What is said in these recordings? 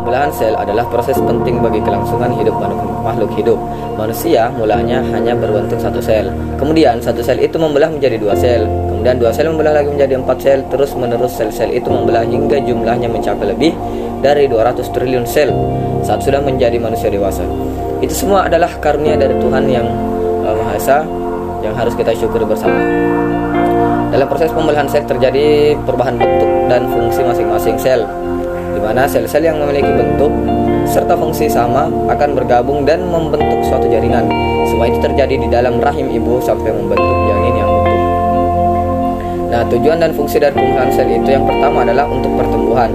Pembelahan sel adalah proses penting bagi kelangsungan hidup makhluk hidup. Manusia mulanya hanya berbentuk satu sel. Kemudian satu sel itu membelah menjadi dua sel. Kemudian dua sel membelah lagi menjadi 4 sel. Terus menerus sel-sel itu membelah hingga jumlahnya mencapai lebih dari 200 triliun sel saat sudah menjadi manusia dewasa. Itu semua adalah karunia dari Tuhan yang Maha Esa yang harus kita syukuri bersama. Dalam proses pembelahan sel terjadi perubahan bentuk dan fungsi masing-masing sel, di mana sel-sel yang memiliki bentuk serta fungsi sama akan bergabung dan membentuk suatu jaringan. Semua itu terjadi di dalam rahim ibu sampai membentuk janin yang utuh. Nah, tujuan dan fungsi dari pembelahan sel itu yang pertama adalah untuk pertumbuhan.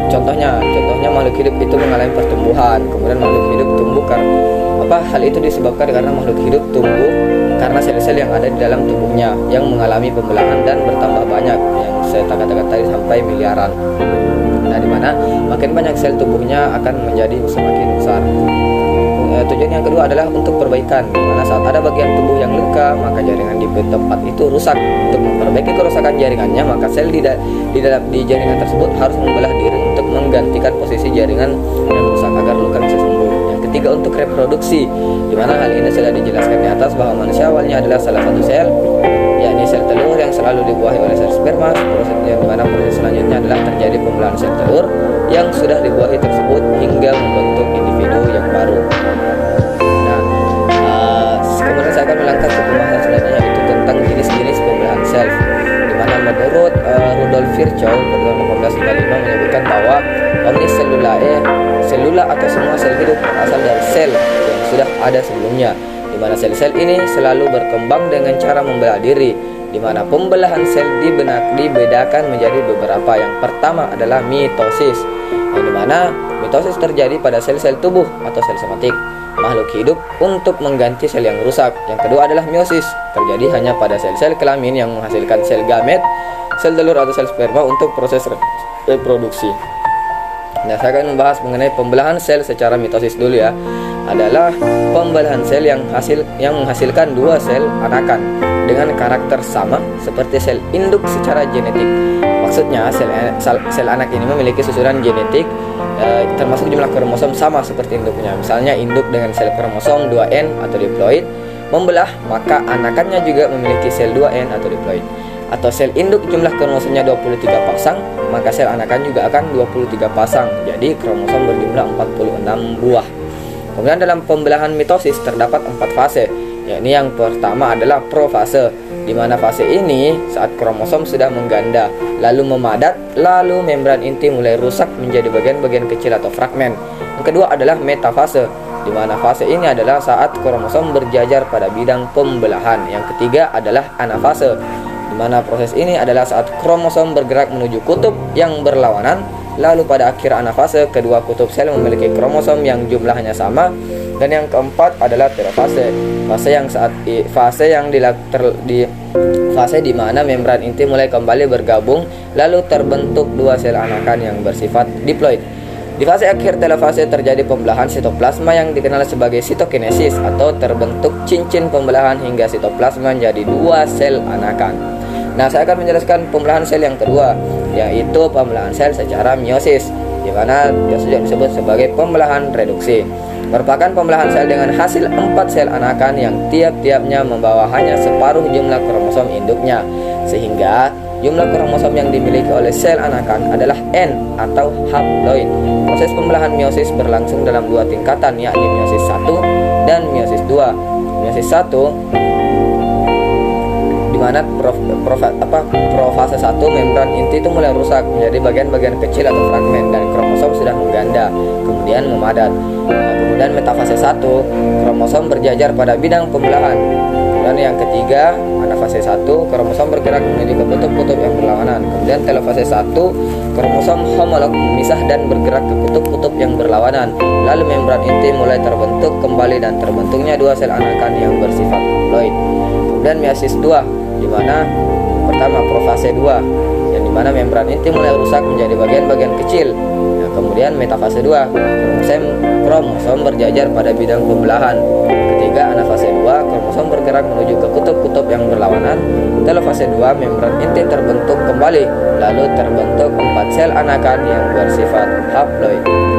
Contohnya makhluk hidup itu mengalami pertumbuhan. Kemudian makhluk hidup tumbuh karena hal itu disebabkan karena makhluk hidup tumbuh karena sel-sel yang ada di dalam tubuhnya yang mengalami pembelahan dan bertambah banyak, yang saya katakan tadi sampai miliaran. Nah, di mana makin banyak sel tubuhnya akan menjadi semakin besar. Tujuan yang kedua adalah untuk perbaikan, di mana saat ada bagian tubuh yang luka, maka jaringan di tempat itu rusak. Untuk memperbaiki kerusakan jaringannya, maka sel di jaringan tersebut harus membelah diri untuk menggantikan posisi jaringan yang rusak agar luka bisa sembuh. Yang ketiga, untuk reproduksi, di mana hal ini sudah dijelaskan di atas bahwa manusia awalnya adalah salah satu sel, yakni sel telur yang selalu dibuahi oleh sel sperma. Yang dimana proses selanjutnya adalah terjadi pembelahan sel telur yang sudah dibuahi tersebut hingga membentuk individu yang baru. Kemudian saya akan melangkah ke pembahasan selanjutnya, yaitu tentang jenis-jenis pembelahan sel, di mana menurut Rudolf Virchow pada tahun 1855 menyebutkan bahwa selula atau semua sel hidup berasal dari sel yang sudah ada sebelumnya, di mana sel-sel ini selalu berkembang dengan cara membelah diri, di mana pembelahan sel dibedakan menjadi beberapa. Yang pertama adalah mitosis, yang dimana mitosis terjadi pada sel-sel tubuh atau sel somatik makhluk hidup untuk mengganti sel yang rusak. Yang kedua adalah meiosis, terjadi hanya pada sel-sel kelamin yang menghasilkan sel gamet, sel telur atau sel sperma untuk proses reproduksi. Nah, saya akan membahas mengenai pembelahan sel secara mitosis dulu ya. Adalah pembelahan sel yang menghasilkan dua sel anakan dengan karakter sama seperti sel induk secara genetik. Maksudnya sel anak ini memiliki susunan genetik termasuk jumlah kromosom sama seperti induknya. Misalnya induk dengan sel kromosom 2N atau diploid membelah, maka anakannya juga memiliki sel 2N atau diploid. Atau sel induk jumlah kromosomnya 23 pasang, maka sel anakan juga akan 23 pasang. Jadi kromosom berjumlah 46 buah. Kemudian dalam pembelahan mitosis terdapat 4 fase, yakni yang pertama adalah profase, di mana fase ini saat kromosom sudah mengganda, lalu memadat, lalu membran inti mulai rusak menjadi bagian-bagian kecil atau fragmen. Yang kedua adalah metafase, di mana fase ini adalah saat kromosom berjajar pada bidang pembelahan. Yang ketiga adalah anafase, di mana proses ini adalah saat kromosom bergerak menuju kutub yang berlawanan. Lalu pada akhir anafase, kedua kutub sel memiliki kromosom yang jumlahnya sama. Dan yang keempat adalah telofase, fase di mana membran inti mulai kembali bergabung lalu terbentuk dua sel anakan yang bersifat diploid. Di fase akhir telofase terjadi pembelahan sitoplasma yang dikenal sebagai sitokinesis atau terbentuk cincin pembelahan hingga sitoplasma menjadi dua sel anakan. Nah, saya akan menjelaskan pembelahan sel yang kedua, yaitu pembelahan sel secara meiosis, di mana biasa disebut sebagai pembelahan reduksi. Merupakan pembelahan sel dengan hasil 4 sel anakan yang tiap-tiapnya membawa hanya separuh jumlah kromosom induknya, sehingga jumlah kromosom yang dimiliki oleh sel anakan adalah N atau haploid. Proses pembelahan meiosis berlangsung dalam 2 tingkatan, yakni meiosis 1 dan meiosis 2. Meiosis 1 di mana profase 1 membran inti itu mulai rusak menjadi bagian-bagian kecil atau fragmen dan kromosom sudah mengganda kemudian memadat. Kemudian metafase 1, kromosom berjajar pada bidang pembelahan. Dan yang ketiga, anafase 1, kromosom bergerak menuju ke kutub-kutub yang berlawanan. Kemudian telofase 1, kromosom homolog memisah dan bergerak ke kutub-kutub yang berlawanan. Lalu membran inti mulai terbentuk kembali dan terbentuknya dua sel anakan yang bersifat haploid. Kemudian meiosis 2, di mana pertama profase 2, yang dimana membran inti mulai rusak menjadi bagian-bagian kecil. Nah, kemudian metafase 2, kromosom berjajar pada bidang pembelahan. Ketiga, anafase 2, kromosom bergerak berjarak menuju ke kutub-kutub yang berlawanan. Telofase 2, membran inti terbentuk kembali, lalu terbentuk 4 sel anakan yang bersifat haploid.